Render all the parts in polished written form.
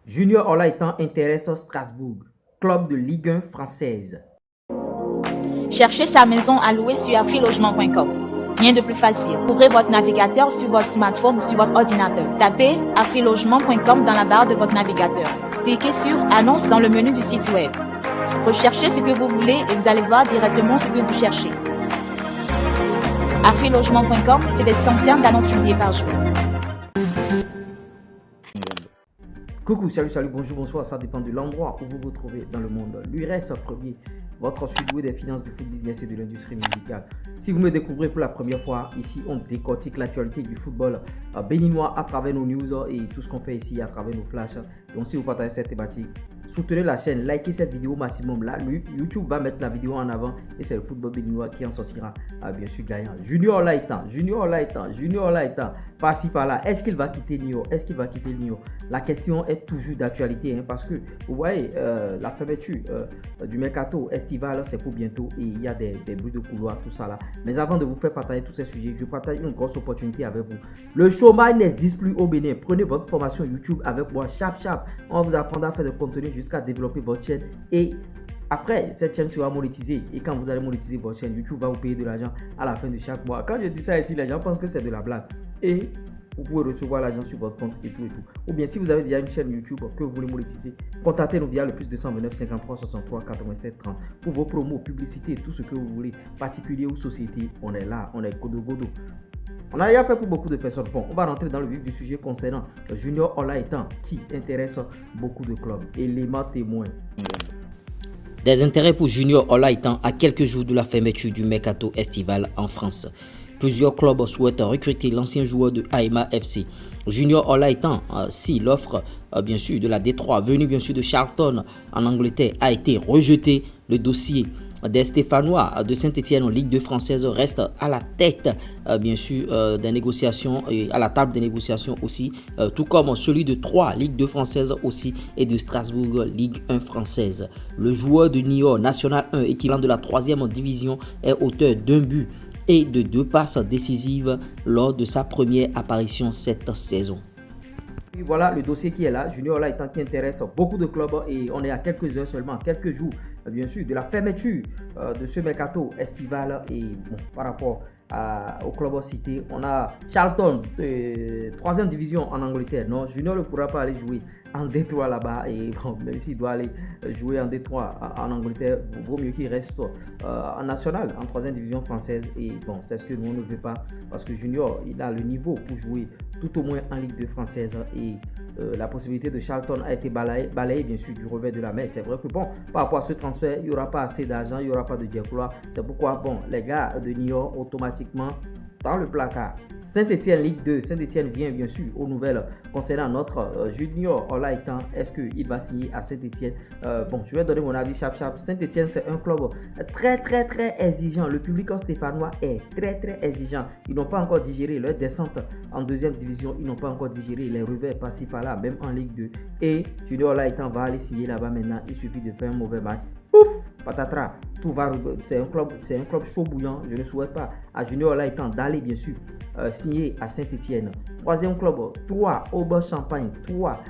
Junior Olaitan intéresse Strasbourg, club de Ligue 1 française. Cherchez sa maison à louer sur afrilogement.com. Rien de plus facile. Ouvrez votre navigateur sur votre smartphone ou sur votre ordinateur. Tapez afrilogement.com dans la barre de votre navigateur. Cliquez sur Annonce dans le menu du site web. Recherchez ce que vous voulez et vous allez voir directement ce que vous cherchez. Afrilogement.com, c'est des centaines d'annonces publiées par jour. Coucou, salut, bonjour, bonsoir, ça dépend de l'endroit où vous vous trouvez dans le monde. L'URS premier, votre surdoué des finances, du foot business et de l'industrie musicale. Si vous me découvrez pour la première fois, ici on décortique l'actualité du football béninois à travers nos news et tout ce qu'on fait ici à travers nos flashs. Donc si vous partagez cette thématique, soutenez la chaîne, likez cette vidéo au maximum. Là, YouTube va mettre la vidéo en avant et c'est le football béninois qui en sortira bien sûr gagnant. Junior Olaitan, par-ci par-là. Est-ce qu'il va quitter Lyon? La question est toujours d'actualité parce que vous voyez, la fermeture du mercato estival, c'est pour bientôt et il y a des bruits de couloir, tout ça là. Mais avant de vous faire partager tous ces sujets, je partage une grosse opportunité avec vous. Le chômage n'existe plus au Bénin. Prenez votre formation YouTube avec moi, Chap. On va vous apprendre à faire du contenu jusqu'à développer votre chaîne et après, cette chaîne sera monétisée et quand vous allez monétiser votre chaîne, YouTube va vous payer de l'argent à la fin de chaque mois. Quand je dis ça ici, les gens pensent que c'est de la blague et vous pouvez recevoir l'argent sur votre compte et tout. Ou bien si vous avez déjà une chaîne YouTube que vous voulez monétiser, contactez-nous via le plus 229 53 63 87 30 pour vos promos, publicités, tout ce que vous voulez, particulier ou société. On est là, on est Godo. On a déjà fait pour beaucoup de personnes. Bon, on va rentrer dans le vif du sujet concernant Junior Olaitan qui intéresse beaucoup de clubs. Élément témoin. Des intérêts pour Junior Olaitan à quelques jours de la fermeture du mercato estival en France. Plusieurs clubs souhaitent recruter l'ancien joueur de Aima FC. Junior Olaitan, si l'offre bien sûr de la Détroit venue bien sûr de Charlton en Angleterre a été rejetée, le dossier des Stéphanois de Saint-Etienne en Ligue 2 française reste à la tête bien sûr des négociations et à la table des négociations aussi, tout comme celui de 3 Ligue 2 française aussi et de Strasbourg Ligue 1 française. Le joueur de Niort National 1 équivalent de la 3e division est auteur d'un but et de 2 passes décisives lors de sa première apparition cette saison. Et voilà le dossier qui est là, Junior Olaitan qui intéresse beaucoup de clubs et on est à quelques heures seulement, quelques jours bien sûr de la fermeture de ce mercato estival et bon, par rapport au club cité, on a Charlton, 3e division en Angleterre. Non, Junior ne pourra pas aller jouer en Détroit là-bas et bon, même s'il doit aller jouer en Détroit en Angleterre, vaut mieux qu'il reste en national, en 3e division française et bon, c'est ce que nous on ne veut pas parce que Junior, il a le niveau pour jouer tout au moins en Ligue 2 française et la possibilité de Charlton a été balayée bien sûr du revers de la main. C'est vrai que bon, par rapport à ce transfert, il n'y aura pas assez d'argent, il n'y aura pas de diaclois. C'est pourquoi bon, les gars de Niort automatiquement dans le placard. Saint-Etienne Ligue 2, Saint-Etienne vient bien sûr aux nouvelles concernant notre Junior Olaitan. Est-ce qu'il va signer à Saint-Etienne? Bon, je vais donner mon avis Chap. Saint-Etienne, c'est un club très exigeant. Le public stéphanois est très exigeant. Ils n'ont pas encore digéré leur descente en 2e division. Ils n'ont pas encore digéré les revers par-ci par-là, même en Ligue 2. Et Junior Olaitan va aller signer là-bas maintenant. Il suffit de faire un mauvais match. Pouf, patatras, tout va. C'est un club chaud bouillant. Je ne souhaite pas à Junior Olaitan d'aller bien sûr signé à Saint-Etienne. 3e club, 3 Aubert-Champagne, 3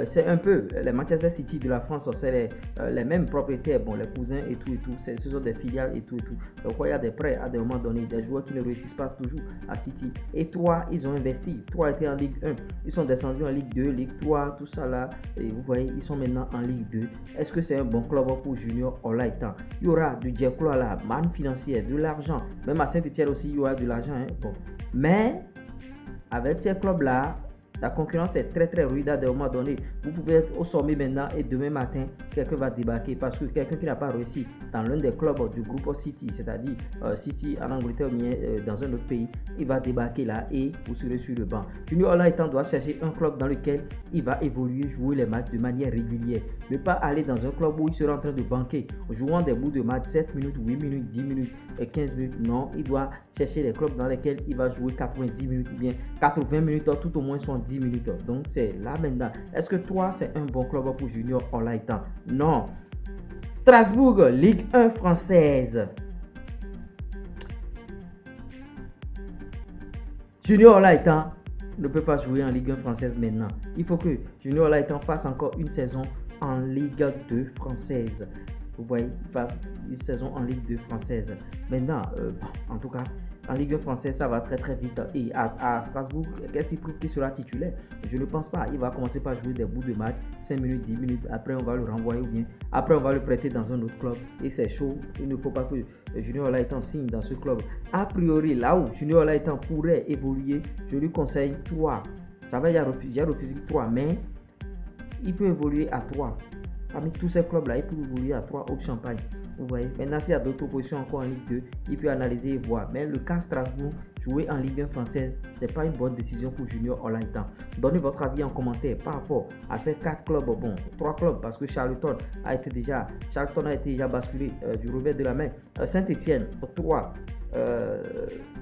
c'est un peu les Manchester City de la France, c'est les mêmes propriétaires, bon, les cousins et tout, ce sont des filiales et tout. Donc il y a des prêts à des moments donnés, des joueurs qui ne réussissent pas toujours à City. Et 3, ils ont investi, 3 étaient en Ligue 1, ils sont descendus en Ligue 2, Ligue 3, tout ça là, et vous voyez, ils sont maintenant en Ligue 2. Est-ce que c'est un bon club pour Junior Olaitan? Il y aura du diaclois là, manne financière, de l'argent, même à Saint-Etienne aussi, il y aura de l'argent, hein. Bon. Mais avec ces clubs-là, la concurrence est très rude à des moments donnés. Vous pouvez être au sommet maintenant et demain matin, quelqu'un va débarquer parce que quelqu'un qui n'a pas réussi dans l'un des clubs du groupe City, c'est-à-dire City en Angleterre ou bien dans un autre pays, il va débarquer là et vous serez sur le banc. Junior Olaitan doit chercher un club dans lequel il va évoluer, jouer les matchs de manière régulière. Ne pas aller dans un club où il sera en train de banquer, jouant des bouts de match 7 minutes, 8 minutes, 10 minutes et 15 minutes. Non, il doit chercher les clubs dans lesquels il va jouer 90 minutes ou bien 80 minutes, tout au moins 10 minutes. Donc c'est là maintenant. Est-ce que toi c'est un bon club pour Junior Olaitan? Non. Strasbourg, Ligue 1 française. Junior Olaitan ne peut pas jouer en Ligue 1 française maintenant. Il faut que Junior Olaitan fasse encore une saison en Ligue 2 française. Vous voyez, il va une saison en Ligue 2 française. Maintenant, en tout cas, en Ligue 1 française, ça va très très vite. Et à Strasbourg, qu'est-ce qu'il prouve qu'il sera titulaire? Je ne pense pas. Il va commencer par jouer des bouts de match, 5 minutes, 10 minutes. Après, on va le renvoyer ou bien après, on va le prêter dans un autre club. Et c'est chaud. Il ne faut pas que Junior Olaitan signe dans ce club. A priori, là où Junior Olaitan pourrait évoluer, je lui conseille 3. Ça va, il a refusé 3, mais il peut évoluer à 3. Parmi tous ces clubs-là, il peut évoluer à 3 au Champagne. Vous voyez, maintenant, s'il y a d'autres propositions encore en Ligue 2, il peut analyser et voir. Mais le cas Strasbourg, jouer en Ligue 1 française, ce n'est pas une bonne décision pour Junior Olaitan. Donnez votre avis en commentaire par rapport à ces 4 clubs. Bon, 3 clubs, parce que Charlton a été déjà basculé du revers de la main. Saint-Etienne, 3,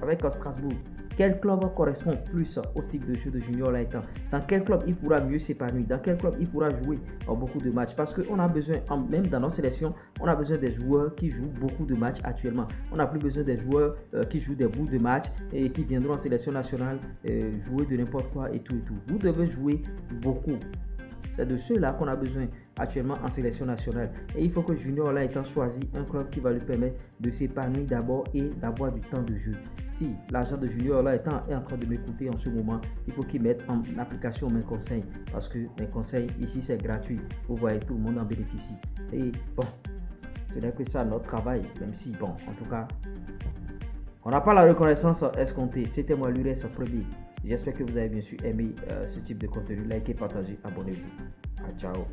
avec Strasbourg. Quel club correspond plus au style de jeu de Junior Olaitan? Dans quel club il pourra mieux s'épanouir? Dans quel club il pourra jouer beaucoup de matchs? Parce qu'on a besoin, même dans nos sélections, on a besoin des joueurs qui jouent beaucoup de matchs actuellement. On n'a plus besoin des joueurs qui jouent des bouts de matchs et qui viendront en sélection nationale jouer de n'importe quoi et tout et tout. Vous devez jouer beaucoup. C'est de ceux-là qu'on a besoin actuellement en sélection nationale. Et il faut que Junior Olaitan choisisse un club qui va lui permettre de s'épanouir d'abord et d'avoir du temps de jeu. Si l'agent de Junior Olaitan est en train de m'écouter en ce moment, il faut qu'il mette en application mes conseils. Parce que mes conseils ici, c'est gratuit. Vous voyez, tout le monde en bénéficie. Et bon, ce n'est que ça notre travail. Même si, bon, en tout cas, on n'a pas la reconnaissance escomptée. C'était moi, Lures Premier. J'espère que vous avez bien sûr aimé ce type de contenu. Likez, partagez, abonnez-vous. Ciao.